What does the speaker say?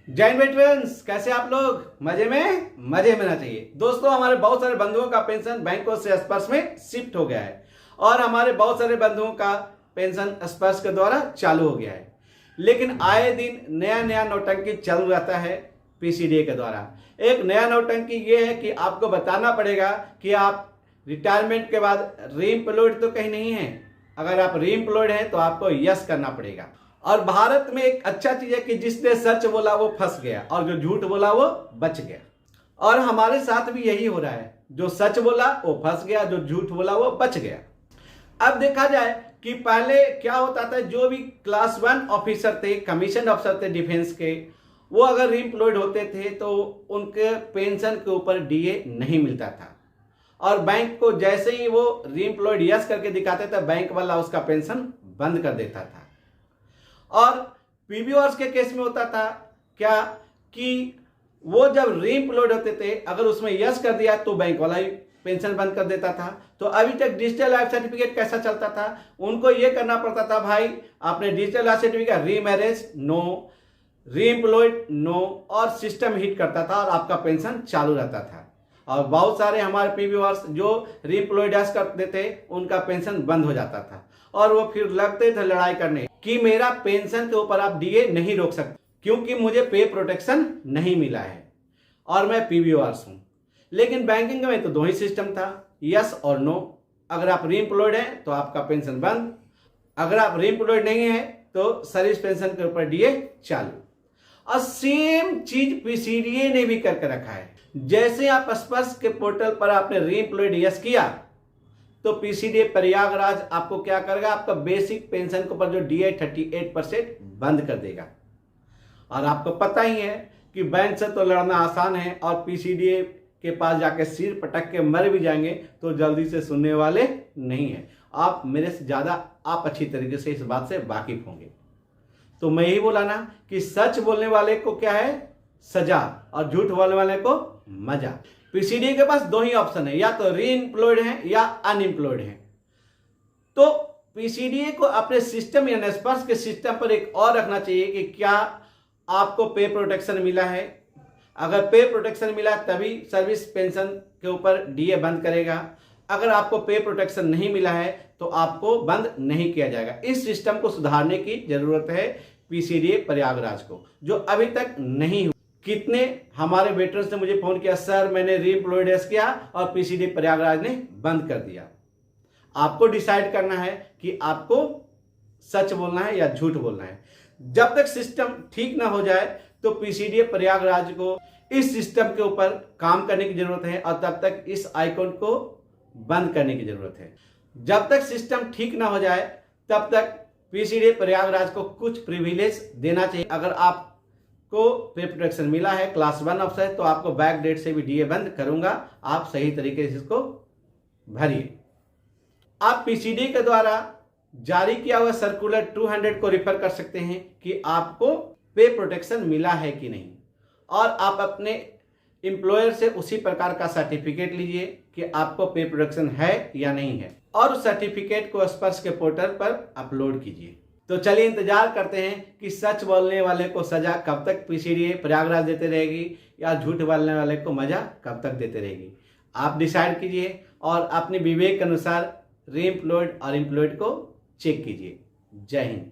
जय हिंद वेटरन्स, कैसे आप लोग? मजे में रहना चाहिए। दोस्तों, हमारे बहुत सारे बंधुओं का पेंशन बैंकों से स्पर्श में शिफ्ट हो गया है और हमारे बहुत सारे बंधुओं का पेंशन स्पर्श के द्वारा चालू हो गया है। लेकिन आए दिन नया नया नौटंकी चल रहता है पीसीडीए के द्वारा। एक नया नौटंकी ये है कि आपको बताना पड़ेगा कि आप रिटायरमेंट के बाद रीएम्प्लॉयड तो कहीं नहीं है। अगर आप रीएम्प्लॉयड हैं तो आपको यस करना पड़ेगा। और भारत में एक अच्छा चीज है कि जिसने सच बोला वो फंस गया और जो झूठ बोला वो बच गया। और हमारे साथ भी यही हो रहा है, जो सच बोला वो फंस गया, जो झूठ बोला वो बच गया। अब देखा जाए कि पहले क्या होता था, जो भी क्लास 1 ऑफिसर थे, कमीशन ऑफिसर थे डिफेंस के, वो अगर रीएम्प्लॉयड होते थे तो उनके पेंशन के ऊपर डीए नहीं मिलता था। और बैंक को जैसे ही वो रीएम्प्लॉयड यस करके दिखाते थे, बैंक वाला उसका पेंशन बंद कर देता था। और पीबीआर्स के केस में होता था क्या कि वो जब रीएम्प्लॉयड होते थे, अगर उसमें यस कर दिया तो बैंक वाला ही पेंशन बंद कर देता था। तो अभी तक डिजिटल लाइफ सर्टिफिकेट कैसा चलता था, उनको ये करना पड़ता था, भाई आपने digital life certificate remarriage no, reemployed no, और सिस्टम हिट करता था और आपका पेंशन चालू रहता था। और बहुत सारे हमारे पीबीआर्स जो रीएम्प्लॉयड यस करते थे उनका पेंशन बंद हो जाता था और वो फिर लगते थे लड़ाई करने कि मेरा पेंशन के ऊपर आप डीए नहीं रोक सकते क्योंकि मुझे पे प्रोटेक्शन नहीं मिला है और मैं पीबीआर्स हूं। लेकिन बैंकिंग में तो दो ही सिस्टम था, यस और नो। अगर आप रीएम्प्लॉयड हैं तो आपका पेंशन बंद, अगर आप रीएम्प्लॉयड नहीं है तो सर्विस पेंशन के ऊपर डीए चालू। और सेम चीज पीसीडीए ने भी करके रखा है। जैसे आप स्पर्श के पोर्टल पर आपने रीएम्प्लॉयड यस किया तो पीसीडीए प्रयागराज आपको क्या करेगा, आपका बेसिक पेंशन के ऊपर जो डीए 38% बंद कर देगा। और आपको पता ही है कि बैंक से तो लड़ना आसान है और पीसीडीए के पास जाके सिर पटक के मर भी जाएंगे तो जल्दी से सुनने वाले नहीं है। आप मेरे से ज्यादा आप अच्छी तरीके से इस बात से वाकिफ होंगे। तो मैं यही बोला ना कि सच बोलने वाले को क्या है, सजा, और झूठ बोलने वाले को मजा। पीसीडीए के पास दो ही ऑप्शन है, या तो रीएम्प्लॉयड है या अनएम्प्लॉयड है। तो पीसीडीए को अपने सिस्टम या स्पर्श के सिस्टम पर एक और रखना चाहिए कि क्या आपको पे प्रोटेक्शन मिला है। अगर पे प्रोटेक्शन मिला तभी सर्विस पेंशन के ऊपर डीए बंद करेगा। अगर आपको पे प्रोटेक्शन नहीं मिला है तो आपको बंद नहीं किया जाएगा। इस सिस्टम को सुधारने की जरूरत है पीसीडीए प्रयागराज को, जो अभी तक नहीं हुआ। कितने हमारे वेटरन्स ने मुझे फोन किया, सर मैंने रीएम्प्लॉयड यस किया और पीसीडीए प्रयागराज ने बंद कर दिया। आपको डिसाइड करना है कि आपको सच बोलना है या झूठ बोलना है। जब तक सिस्टम ठीक ना हो जाए तो पीसीडीए प्रयागराज को इस सिस्टम के ऊपर काम करने की जरूरत है और तब तक इस आइकॉन को बंद करने की जरूरत है। जब तक सिस्टम ठीक ना हो जाए तब तक पीसीडीए प्रयागराज को कुछ प्रिविलेज देना चाहिए। अगर आपको पे प्रोटेक्शन मिला है, क्लास 1 ऑफिसर, तो आपको बैक डेट से भी डीए बंद करूंगा। आप सही तरीके से इसको भरिए। आप पीसीडीए के द्वारा जारी किया हुआ सर्कुलर 200 को रिफर कर सकते हैं कि आपको पे प्रोटेक्शन मिला है कि नहीं, और आप अपने एम्प्लॉयर से उसी प्रकार का सर्टिफिकेट लीजिए कि आपको पे प्रोटेक्शन है या नहीं है, और उस सर्टिफिकेट को स्पर्श के पोर्टल पर अपलोड कीजिए। तो चलिए इंतजार करते हैं कि सच बोलने वाले को सजा कब तक पीसीडीए प्रयागराज देते रहेगी या झूठ बोलने वाले को मजा कब तक देते रहेगी। आप डिसाइड कीजिए और अपने विवेक के अनुसार रीएम्प्लॉयड और एम्प्लॉयड को चेक कीजिए। जय हिंद।